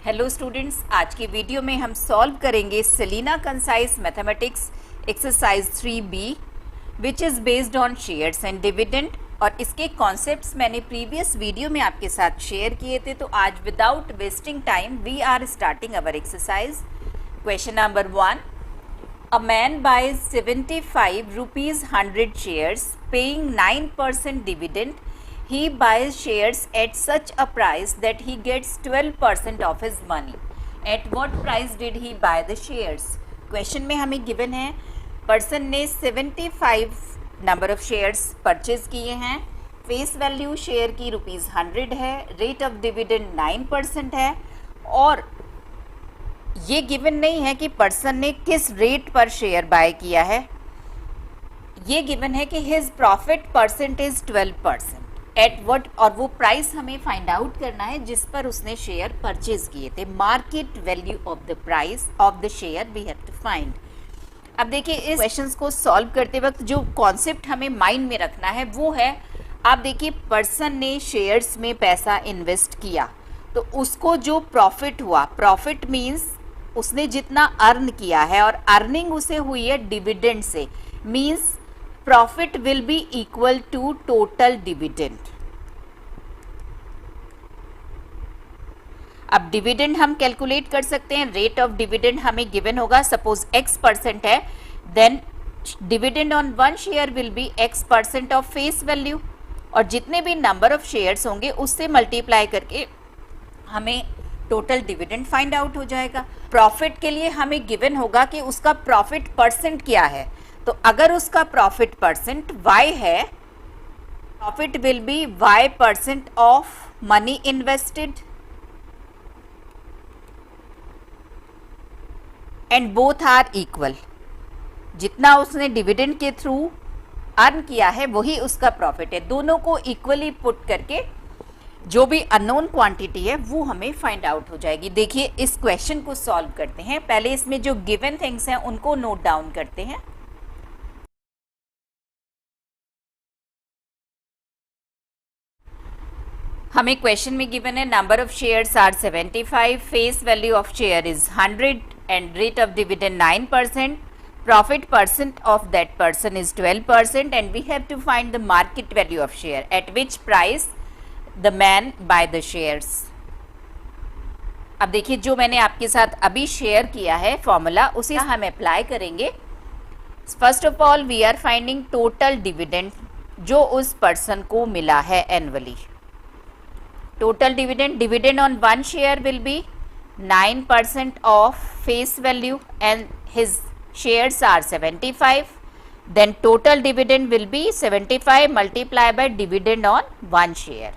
Hello students, आज की video में हम सॉल्व करेंगे Selina concise mathematics exercise 3B which is based on shares and dividend. और इसके कॉन्सेप्ट्स मैंने प्रीवियस वीडियो में आपके साथ शेयर किए थे। तो आज without wasting time we are starting our exercise. Question number 1, a man buys 75 rupees 100 shares paying 9% dividend. He buys shares at such a price that he gets 12% of his money. At what price did he buy the shares? Question में हमें given है person ने 75 number of shares purchase किए हैं। Face value share की ₹100 है, rate of dividend 9% है और ये गिवन नहीं है कि पर्सन ने किस रेट पर शेयर बाय किया है। ये गिवन है कि his profit percentage 12%। At what, और वो प्राइस हमें फाइंड आउट करना है जिस पर उसने शेयर परचेज किए थे। Market value of the price of the share we have to find. अब देखिए, इस क्वेश्चंस को सॉल्व करते वक्त जो कॉन्सेप्ट हमें माइंड में रखना है वो है, आप देखिए पर्सन ने शेयर्स में पैसा इन्वेस्ट किया तो उसको जो प्रॉफिट हुआ, प्रॉफिट मीन्स उसने जितना अर्न किया है और अर्निंग उसे हुई है डिविडेंड से, means profit will be equal to total dividend. अब डिविडेंड हम कैलकुलेट कर सकते हैं। रेट ऑफ डिविडेंड हमें गिवन होगा, सपोज X% है, then dividend on 1 share will be X% of face value और जितने भी नंबर ऑफ शेयर्स होंगे उससे मल्टीप्लाई करके हमें टोटल डिविडेंड फाइंड आउट हो जाएगा। प्रॉफिट के लिए हमें गिवन होगा कि उसका प्रॉफिट परसेंट क्या है। तो अगर उसका प्रॉफिट परसेंट Y है, profit will be Y% of money invested and both are equal. जितना उसने डिविडेंड के थ्रू अर्न किया है वही उसका प्रॉफिट है। दोनों को इक्वली पुट करके जो भी अननोन क्वांटिटी है वो हमें फाइंड आउट हो जाएगी। देखिए, इस क्वेश्चन को सॉल्व करते हैं। पहले इसमें जो गिवन थिंग्स हैं उनको नोट डाउन करते हैं। हमें क्वेश्चन में गिवन है number of shares are 75, face value of share is 100 and rate of dividend 9%, profit percent of that person is 12% and we have to find the market value of share at which price the man buy the shares. अब देखिए, जो मैंने आपके साथ अभी share किया है formula, उसे हम अप्लाई करेंगे। First of all we are finding total dividend जो उस पर्सन को मिला है annually. Total dividend on 1 share will be 9% of face value and his shares are 75. Then total dividend will be 75 multiplied by dividend on 1 share.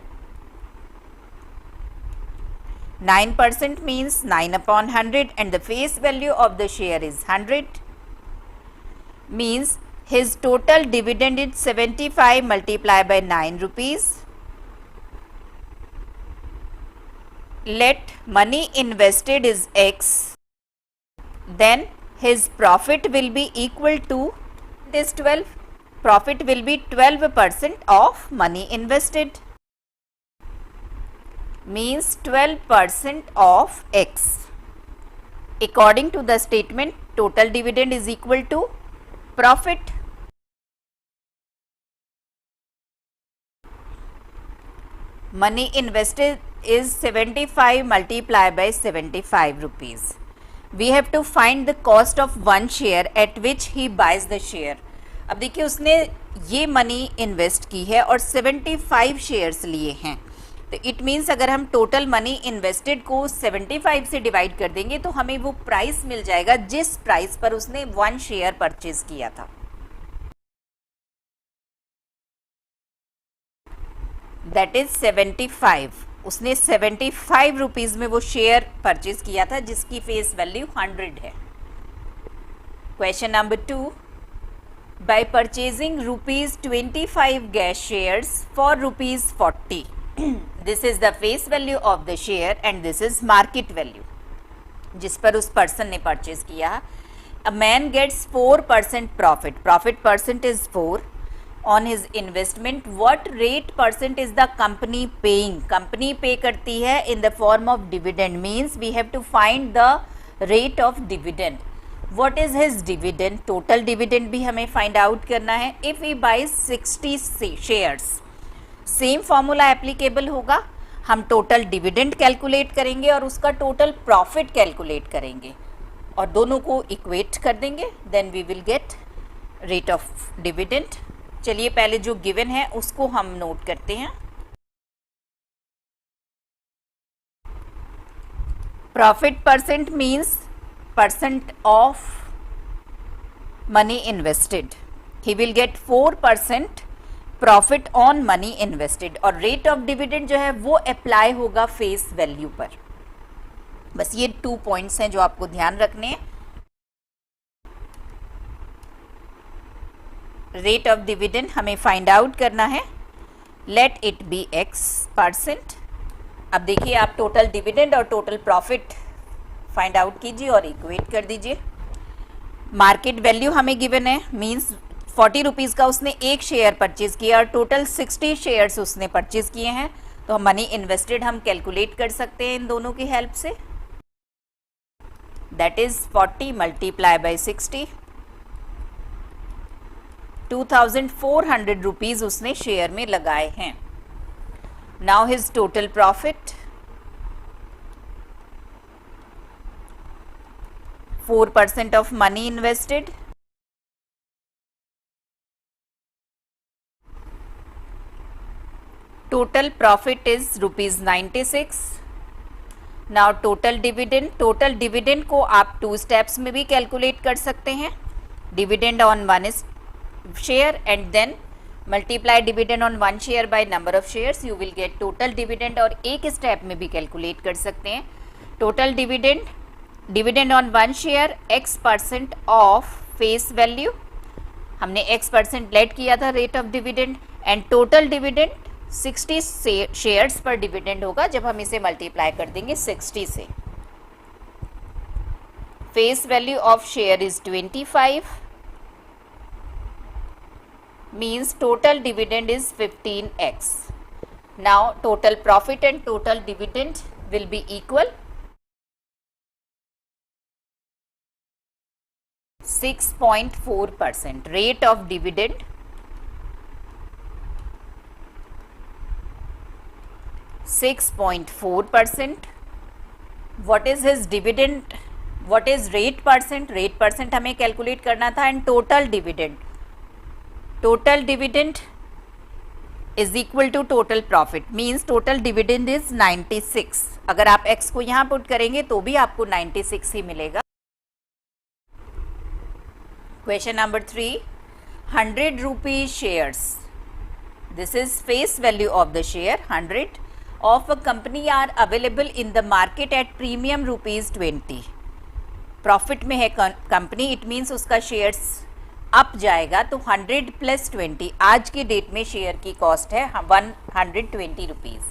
9% means 9 upon 100 and the face value of the share is 100. Means his total dividend is 75 multiplied by 9 rupees. Let money invested is X, then his profit will be equal to this 12. Profit will be 12% of money invested, means 12% of X. According to the statement, total dividend is equal to profit. Money invested is 75 multiplied by 75 rupees. We have to find the cost of 1 share at which he buys the share. अब देखिए, उसने ये money invest की है और 75 shares लिए हैं। तो इट मीन्स अगर हम टोटल मनी इन्वेस्टेड को 75 से डिवाइड कर देंगे तो हमें वो प्राइस मिल जाएगा जिस प्राइस पर उसने 1 शेयर परचेज किया था। That is 75। उसने 75 रुपीज़ में वो शेयर परचेज किया था जिसकी फेस वैल्यू 100 है। Question number 2, by purchasing ₹25 gas shares for ₹40, this is the face value of the share and this is market value जिस पर उस पर्सन ने परचेज किया। A man gets 4% profit, profit percent is 4 on his investment, what rate percent is the company paying? company pay करती है in the form of dividend, means we have to find the rate of dividend. what is his dividend? total dividend भी हमें find out करना है. if he buys 60 shares, same formula applicable होगा. हम total dividend calculate करेंगे और उसका total profit calculate करेंगे और दोनों को इक्वेट कर देंगे, then we will get rate of dividend. चलिए पहले जो गिवन है उसको हम नोट करते हैं. Profit percent means percent of money invested. He will get 4% profit on money invested. और रेट ऑफ डिविडेंड जो है वो अप्लाई होगा फेस वैल्यू पर. बस ये 2 पॉइंट्स हैं जो आपको ध्यान रखने हैं. रेट ऑफ डिविडेंड हमें फाइंड आउट करना है. Let it be x%. अब देखिए आप टोटल डिविडेंड और टोटल प्रॉफिट फाइंड आउट कीजिए और इक्वेट कर दीजिए. मार्केट वैल्यू हमें गिवन है, मीन्स 40 रुपीज़ का उसने एक शेयर परचेज किया और टोटल 60 शेयर्स उसने परचेज किए हैं. तो मनी इन्वेस्टेड हम कैलकुलेट कर सकते हैं इन दोनों की हेल्प से. That is 40 multiply by 60. 2400 rupees उसने शेयर में लगाए हैं. Now his total profit 4% of money invested. Total profit is ₹96. Now total dividend को आप 2 स्टेप्स में भी कैलकुलेट कर सकते हैं. Dividend on 1 share and then multiply dividend on 1 share by number of shares, you will get total dividend. और एक step में भी कैलकुलेट कर सकते हैं. Total dividend on 1 share x% of face value. हमने x% लेट किया था rate of dividend. And total dividend 60 shares पर डिविडेंड होगा जब हम इसे मल्टीप्लाई कर देंगे 60 से. Face value of share is 25, means total dividend is 15x. Now total profit and total dividend will be equal. 6.4% rate of dividend 6.4%. what is his dividend? what is rate percent? rate percent हमें calculate करना था. And total dividend is equal to total profit, means total dividend is 96. अगर आप x को यहाँ put करेंगे तो भी आपको 96 ही मिलेगा. Question number 3, 100 rupees shares. This is face value of the share. 100 of a company are available in the market at premium ₹20. Profit में है कंपनी, इट मीन्स उसका शेयर्स अप जाएगा. तो 100 प्लस 20 आज की डेट में शेयर की कॉस्ट है 120 rupees.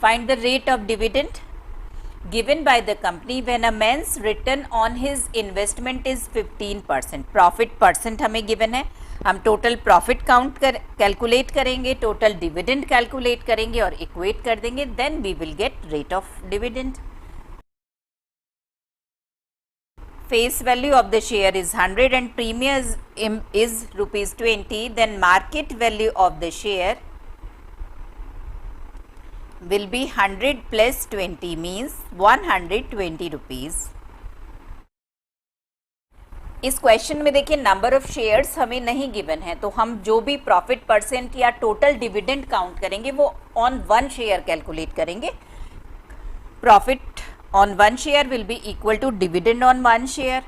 Find the rate of dividend given by the company when a man's return on his investment is 15%. Profit percent हमें गिवन है. हम टोटल प्रॉफिट कैलकुलेट करेंगे, टोटल डिविडेंड कैलकुलेट करेंगे और इक्वेट कर देंगे. Then we will get rate of dividend. Face value of the share is 100 and premium is ₹20. Then market value of the share will be 100 plus 20 means 120 rupees. इस question में देखिए number of shares हमें नहीं given है, तो हम जो भी प्रॉफिट परसेंट या टोटल डिविडेंड काउंट करेंगे वो ऑन 1 शेयर कैलकुलेट करेंगे. Profit on 1 share will be equal to dividend on 1 share.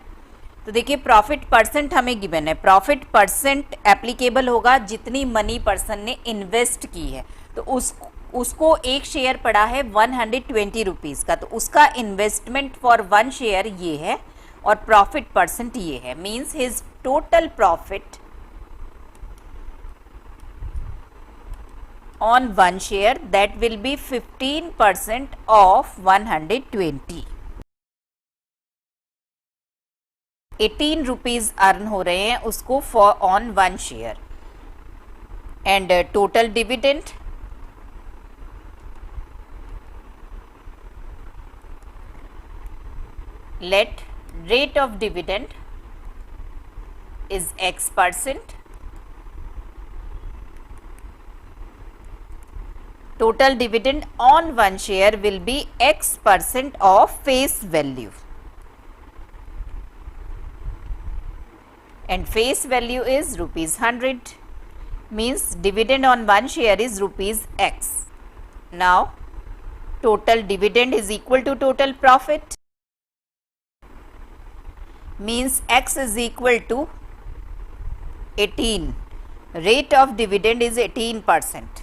तो देखिए प्रॉफिट परसेंट हमें गिवन है. प्रॉफिट परसेंट एप्लीकेबल होगा जितनी मनी पर्सन ने इन्वेस्ट की है. तो उसको एक शेयर पड़ा है 120 रुपीज़ का, तो उसका इन्वेस्टमेंट फॉर 1 शेयर ये है और प्रॉफिट परसेंट ये है. Means his total profit on 1 share that will be 15% of 120. 18 rupees earn हो रहे हैं उसको for on 1 share. and total dividend. Let rate of dividend is X%. Total dividend on one share will be X% of face value. And face value is ₹100, means dividend on one share is ₹X. Now, total dividend is equal to total profit, means X is equal to 18. Rate of dividend is 18%.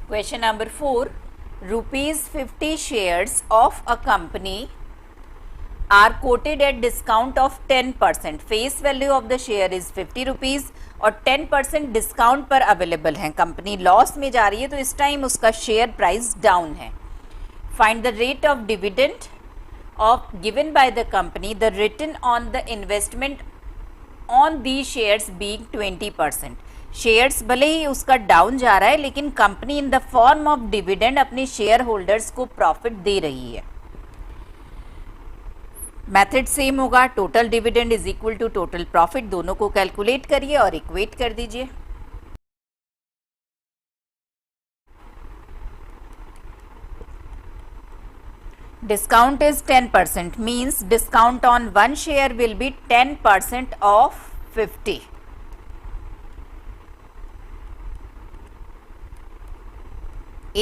Question number 4. ₹50 shares of a company are quoted at discount of 10%. Face value of the share is ₹50 और 10% discount पर available है. Company loss में जा रही है तो इस time उसका शेयर प्राइस डाउन है. Find the rate of dividend of given by the company, the return on the investment on these shares being 20%. Shares भले ही उसका डाउन जा रहा है लेकिन company in the form of dividend अपने शेयर होल्डर्स को प्रॉफिट दे रही है. मेथड सेम होगा. Total dividend is equal to total profit. दोनों को कैलकुलेट करिए और इक्वेट कर दीजिए. Discount is 10%, means discount on one share will be 10% of 50.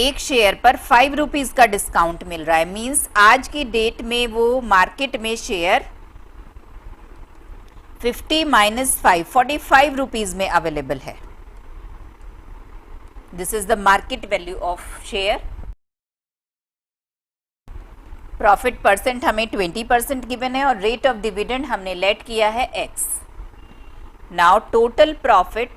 एक शेयर पर ₹5 का डिस्काउंट मिल रहा है, मीन्स आज की डेट में वो मार्केट में शेयर 50 - 5 ₹45 में अवेलेबल है. This is the market value of share. Profit percent हमें 20% गिवन है और रेट ऑफ डिविडेंड हमने लेट किया है X. Now total profit,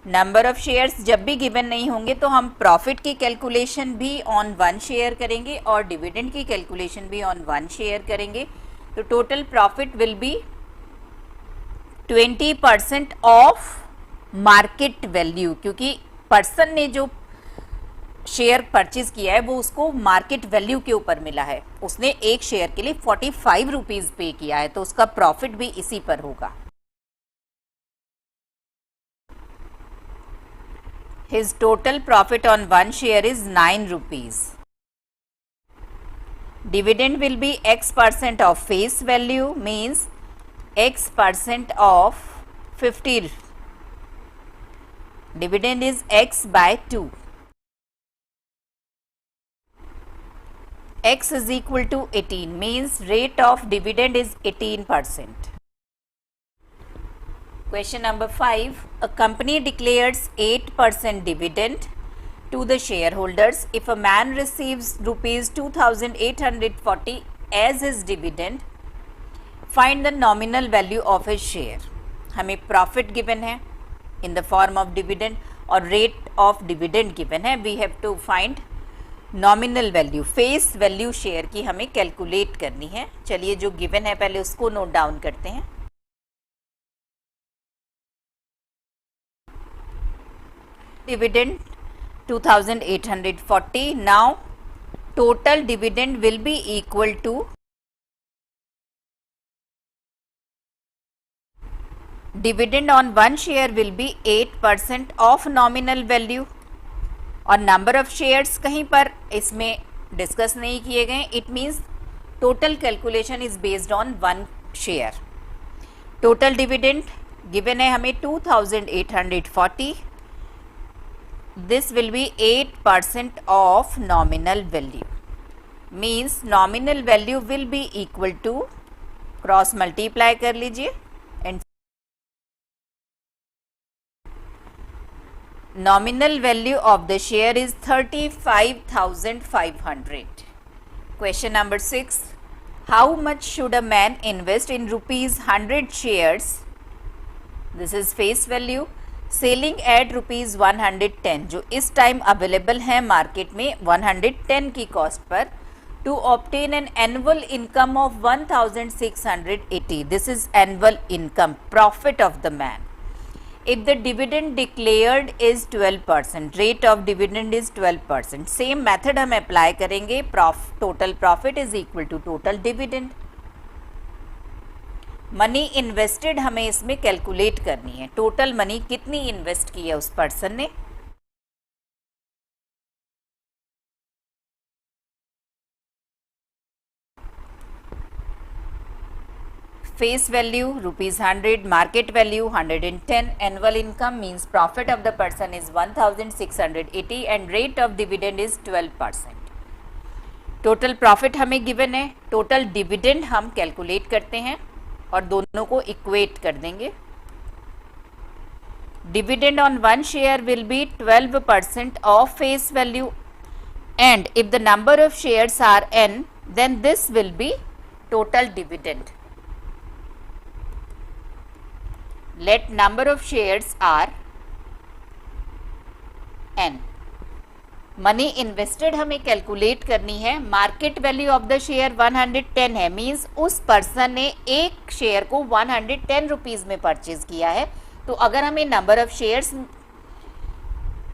number of shares जब भी गिवन नहीं होंगे तो हम प्रॉफिट की कैलकुलेशन भी ऑन वन शेयर करेंगे और डिविडेंड की कैलकुलेशन भी ऑन वन शेयर करेंगे. तो total profit will be 20% of market value, क्योंकि पर्सन ने जो शेयर परचेज किया है वो उसको मार्केट वैल्यू के ऊपर मिला है. उसने एक शेयर के लिए ₹45 पे किया है तो उसका प्रॉफिट भी इसी पर होगा. His total profit on one share is ₹9. Dividend will be X% of face value, means X% of 50. Dividend is X by 2. X is equal to 18, means rate of dividend is 18%. Question number 5. A company declares 8% dividend to the shareholders. If a man receives ₹2,840 as his dividend, find the nominal value of his share. हमें profit given है in the form of dividend और rate of dividend given है. We have to find nominal value, face value share की हमें calculate करनी है. चलिए जो गिवन है पहले उसको नोट डाउन करते हैं. Dividend 2,840. Now total dividend will be equal to dividend on one share will be 8% of nominal value और नंबर ऑफ शेयर्स कहीं पर इसमें डिस्कस नहीं किए गए. It means total calculation is based on one share. Total dividend given है हमें 2,840. This will be 8% of nominal value, means nominal value will be equal to, cross multiply कर लीजिए and nominal value of the share is 35,500. Question number 6. How much should a man invest in ₹100 shares? This is face value. Selling at ₹110, जो इस time available है market में 110 की cost per. to obtain an annual income of 1680. This is annual income, profit of the man. If the dividend declared is 12%, rate of dividend is 12%. Same method हम apply करेंगे, total profit is equal to total dividend. Money invested हमें इसमें calculate करनी है, total money कितनी invest की है उस पर्सन ने. Face value ₹100, market value 110, annual income means profit of the person is 1680 and rate of dividend is 12%. Total profit हमें गिवन है, टोटल डिविडेंड हम कैलकुलेट करते हैं और दोनों को इक्वेट कर देंगे. Dividend on one share will B 12% of face value and if the number of shares are n then this will be total dividend. Let number of shares are n. Money invested हमें calculate करनी है, market value of the share 110 है, means उस person ने एक share को 110 rupees में purchase किया है. तो अगर हमें number of shares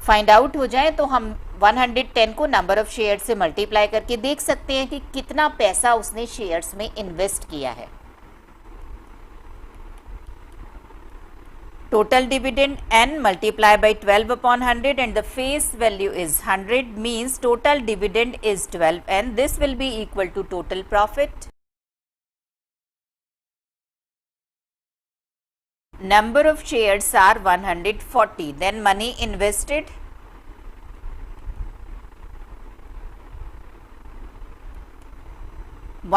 find out हो जाए तो हम 110 को नंबर ऑफ शेयर से मल्टीप्लाई करके देख सकते हैं कि कितना पैसा उसने शेयर्स में इन्वेस्ट किया है. Total dividend n multiply by 12 upon 100 and the face value is 100 means total dividend is 12 and this will be equal to total profit. Number of shares are 140, then money invested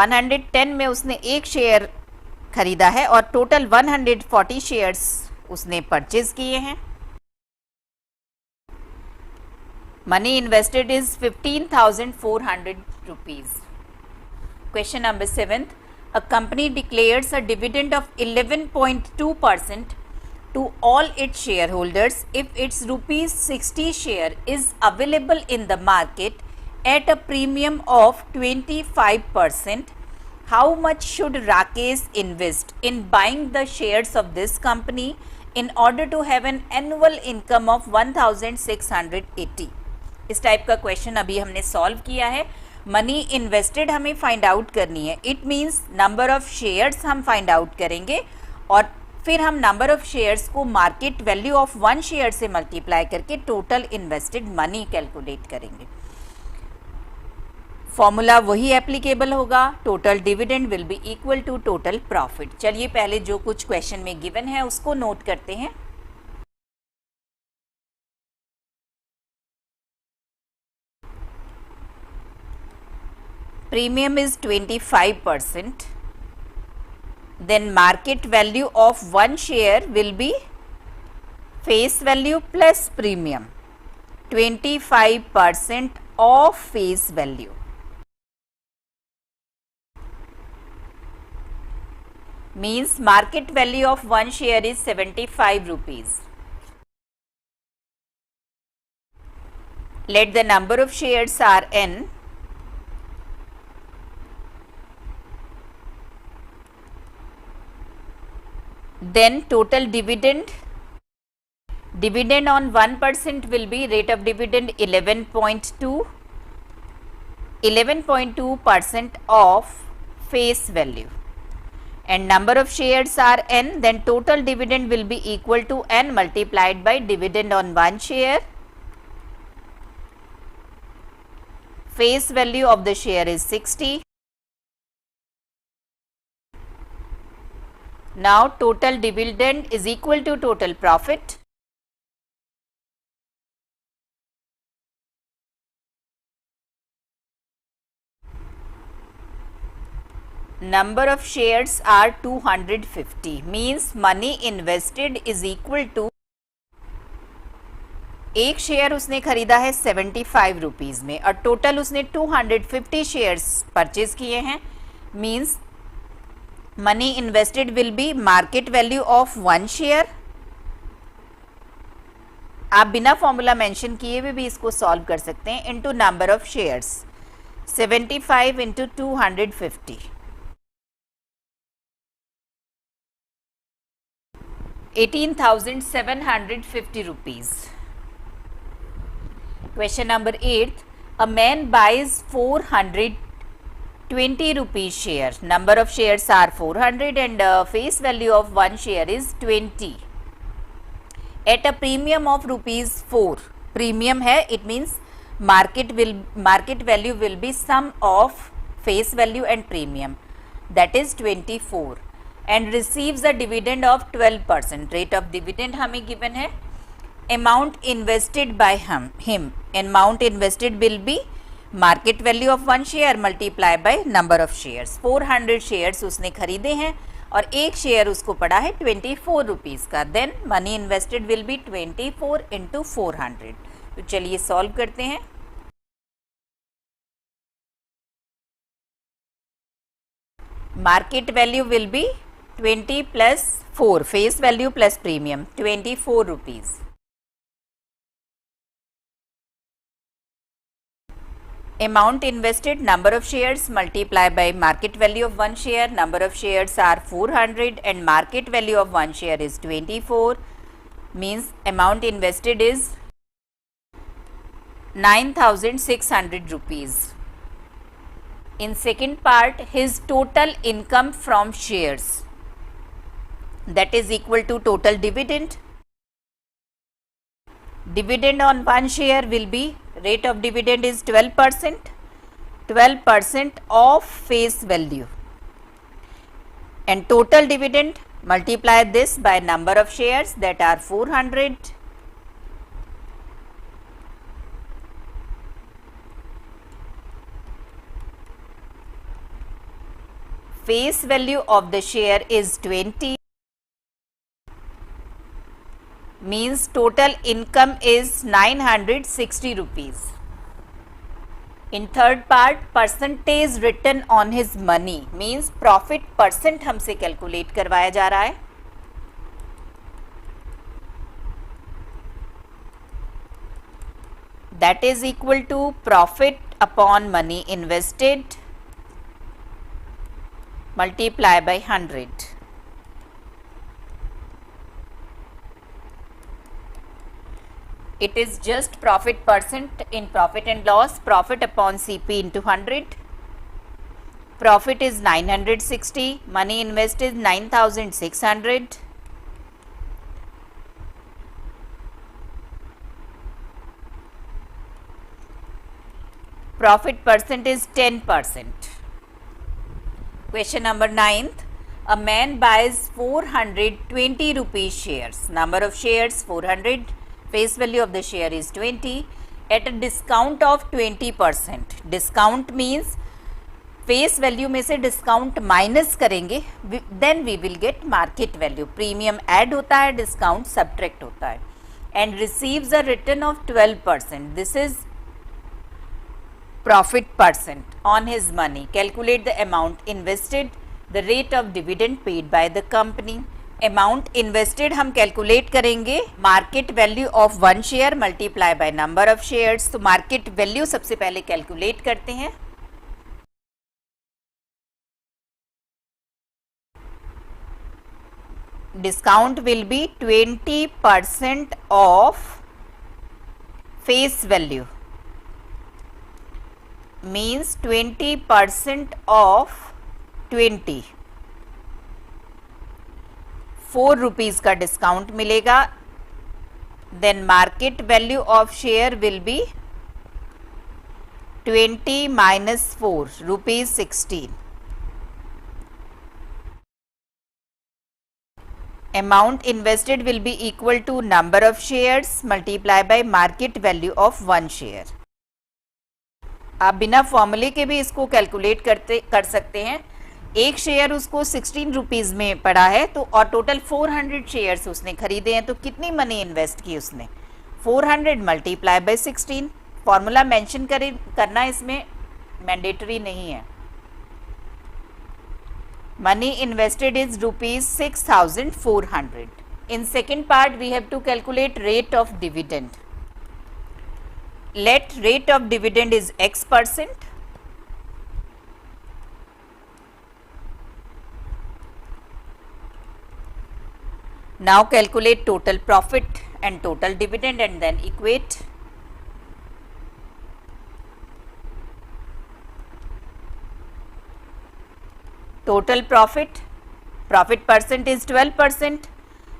$110 में उसने एक share खरीदा है और total 140 shares उसने purchase किए हैं. Money invested is 15,400 rupees. Question number 7. A company declares a dividend of 11.2% to all its shareholders if its ₹60 share is available in the market at a premium of 25%. How much should Rakesh invest in buying the shares of this company in order to have an annual income of 1680? इस type का question अभी हमने solve किया है. Money invested हमें find out करनी है. It means number of shares हम फाइंड आउट करेंगे और फिर हम नंबर ऑफ शेयर्स को market value of one share से मल्टीप्लाई करके टोटल इन्वेस्टेड मनी कैलकुलेट करेंगे. फॉर्मूला वही एप्लीकेबल होगा, total dividend will be equal to total profit. चलिए पहले जो कुछ क्वेश्चन में गिवन है उसको नोट करते हैं. Premium is 25%, then market value of one share will be face value plus premium, 25% of face value means market value of one share is 75 rupees. Let the number of shares are n. Then total dividend. Dividend on 1% will be rate of dividend 11.2. 11.2% of face value. And number of shares are n, then total dividend will be equal to n multiplied by dividend on one share. Face value of the share is 60. Now total dividend is equal to total profit. Number of shares are 250 means money invested is equal to, एक share उसने खरीदा है 75 rupees में और total उसने 250 shares purchase किए हैं. Means money invested will B market value of one share. आप बिना फॉर्मूला मेंशन किए हुए भी इसको सॉल्व कर सकते हैं, into number of shares. 75 into 250. 18,750 rupees. Question number 8. A man buys 420 rupees share. Number of shares are 400 and face value of one share is 20. At a premium of rupees 4. Premium है, it means market value will be sum of face value and premium, that is 24, and receives a dividend of 12%. Rate of dividend हमें given है. Amount invested by him. Amount invested will be market value of one share multiply by number of shares. 400 shares उसने खरीदे हैं और एक share उसको पड़ा है 24 रुपीज़ का. Then money invested will be 24 into 400. तो चलिए सॉल्व करते हैं. Market value will be 20 plus 4, face value plus premium, 24 rupees. Amount invested, number of shares multiply by market value of one share. Number of shares are 400 and market value of one share is 24. Means amount invested is 9,600 rupees. In second part, his total income from shares, that is equal to total dividend. Dividend on one share will be, rate of dividend is 12%, 12% of face value, and total dividend, multiply this by number of shares, that are 400. Face value of the share is 20. Means total income is 960 rupees. In third part, percentage written on his money, means profit percent हमसे calculate करवाया जा रहा है. That is equal to profit upon money invested multiply by 100. It is just profit percent in profit and loss, profit upon CP into 100. Profit is 960, money invested 9,600. Profit percent is 10%. Question number 9th. A man buys 420 rupees shares. Number of shares 400. Face value of the share is 20 at a discount of 20%. Discount means face value में से discount minus करेंगे, then we will get market value. Premium add होता है, discount subtract होता है. And receives a return of 12%. This is profit percent on his money. Calculate the amount invested, the rate of dividend paid by the company. Amount invested हम calculate करेंगे market value of one share multiply by number of shares. तो market value सबसे पहले calculate करते हैं. Discount will be 20% of face value, means 20% of 20, 4 rupees का discount मिलेगा. Then market value of share will be 20 minus 4, rupees 16. Amount invested will be equal to number of shares multiply by market value of one share. आप बिना फॉर्मूले के भी इसको calculate कर सकते हैं. एक शेयर उसको 16 रुपीज़ में पड़ा है तो और टोटल 400 शेयर्स उसने खरीदे हैं, तो कितनी मनी इन्वेस्ट की उसने? 400 मल्टीप्लाई बाय 16. फॉर्मूला मेंशन करना इसमें मैंडेटरी नहीं है. Money invested is ₹6,400. In second part we have to calculate rate of dividend. Let rate of dividend is X%. Now calculate total profit and total dividend and then equate. Total profit percent is 12%.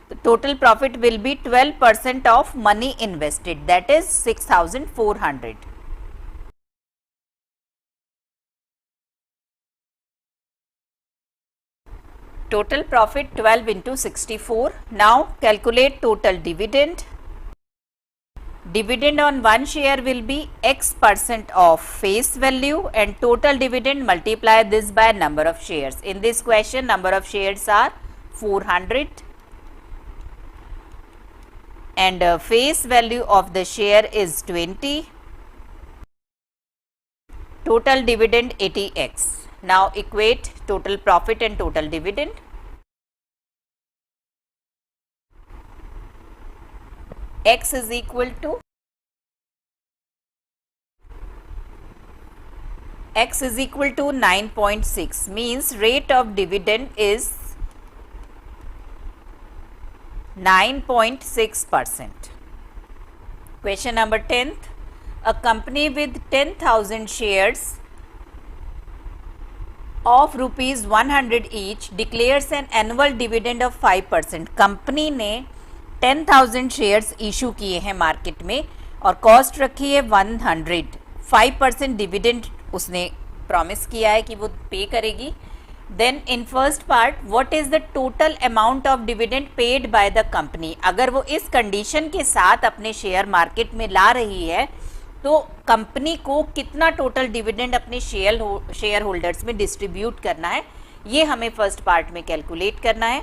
The total profit will be 12% of money invested, that is 6,400. Total profit 12 into 64. Now calculate total dividend. Dividend on one share will be X% of face value and total dividend multiply this by number of shares. In this question number of shares are 400 and face value of the share is 20. Total dividend 80x. Now equate total profit and total dividend. X is equal to 9.6 means rate of dividend is 9.6%. Question number 10th. A company with 10,000 shares of rupees 100 each declares an annual dividend of 5%. Company ने 10,000 shares issue किए हैं market में और cost रखी है 100. 5% dividend उसने promise किया है कि वो पे करेगी. Then in first part what is the total amount of dividend paid by the company. अगर वो इस कंडीशन के साथ अपने शेयर मार्केट में ला रही है तो कंपनी को कितना टोटल डिविडेंड अपने शेयर होल्डर्स में डिस्ट्रीब्यूट करना है, ये हमें फर्स्ट पार्ट में कैलकुलेट करना है.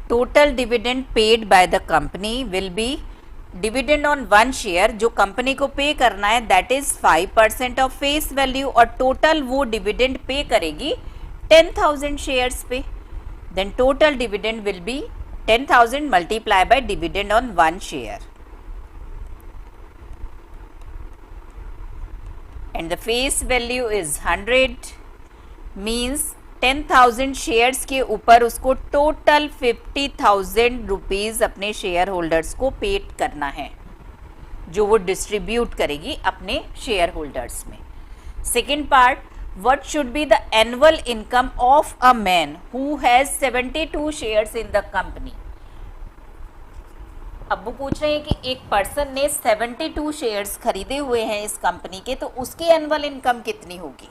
Total dividend paid by the company will be dividend on one share, जो कंपनी को पे करना है that is 5% of face value और टोटल वो डिविडेंड पे करेगी 10,000 शेयर्स पे. Then total dividend will be 10,000 multiplied by dividend on one share. And the face value is 100 means 10,000 shares के ऊपर उसको टोटल 50,000 रुपीज़ अपने शेयर होल्डर्स को paid करना है, जो वो डिस्ट्रीब्यूट करेगी अपने शेयर होल्डर्स में. Second part, what should be the annual income of a man who has 72 shares in the company. अब वो पूछ रहे हैं कि एक पर्सन ने 72 शेयर्स खरीदे हुए हैं इस कंपनी के, तो उसकी एनुअल इनकम कितनी होगी.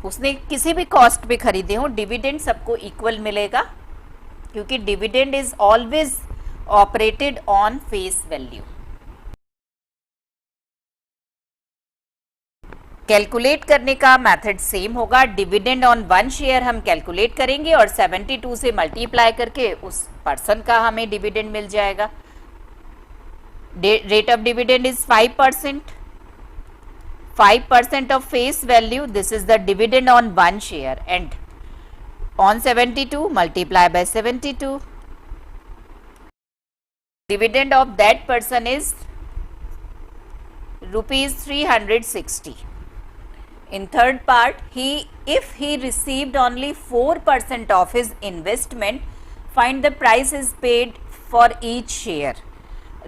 उसने किसी भी कॉस्ट पे खरीदे हो, डिविडेंड सबको इक्वल मिलेगा क्योंकि dividend is always operated on face value. Calculate करने का मेथड सेम होगा. डिविडेंड ऑन वन शेयर हम कैलकुलेट करेंगे और 72 से मल्टीप्लाई करके उस पर्सन का हमें डिविडेंड मिल जाएगा. Rate of dividend is 5%. 5% of face value, this is the dividend on one share and on 72 multiply by 72. Dividend of that person is rupees 360. In third part, if he received only 4% of his investment, find the price is paid for each share.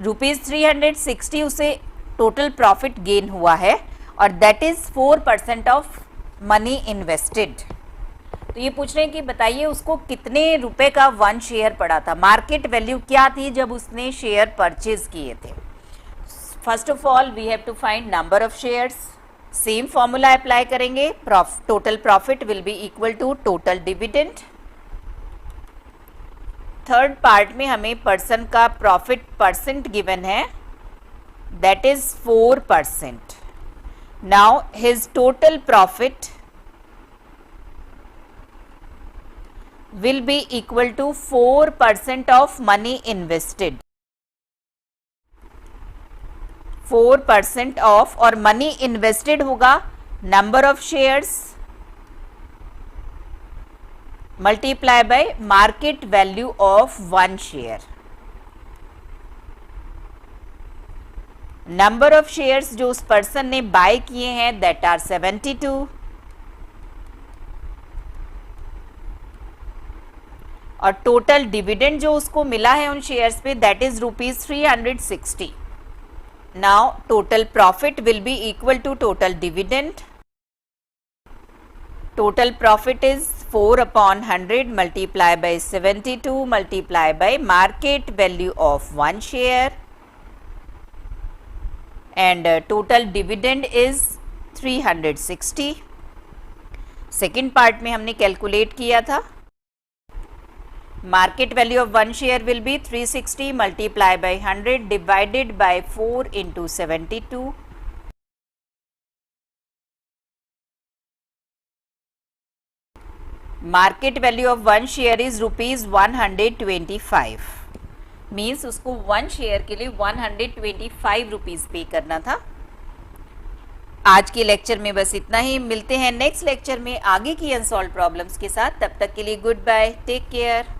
Rupees 360 उसे total profit gain हुआ है और that is 4% of money invested. तो ये पूछ रहे हैं कि बताइए उसको कितने रुपए का वन शेयर पड़ा था, मार्केट वैल्यू क्या थी जब उसने शेयर परचेज किए थे. First of all we have to find number of shares. Same formula apply करेंगे. Total profit will be equal to total dividend. Third part में हमें पर्सन का प्रॉफिट परसेंट गिवन है, that is 4%. Now his total profit will be equal to 4% of money invested. 4% of और money invested होगा number of shares multiply by market value of one share. Number of shares जो उस person ने bye किए हैं that are 72, और total dividend जो उसको मिला है उन शेयर्स पे that is ₹360. Now total profit will be equal to total dividend. Total profit is 4/100 multiply by 72 multiply by market value of 1 share, and total dividend is 360. Second part में हमने calculate किया था. Market value of 1 share will be 360 multiply by 100 divided by 4 into 72. Market value of 1 share is ₹125. Means उसको 1 share के लिए 125 rupees पे करना था. आज के लेक्चर में बस इतना ही. मिलते हैं नेक्स्ट लेक्चर में आगे की अनसॉल्व प्रॉब्लम्स के साथ. तब तक के लिए गुड बाय, टेक केयर.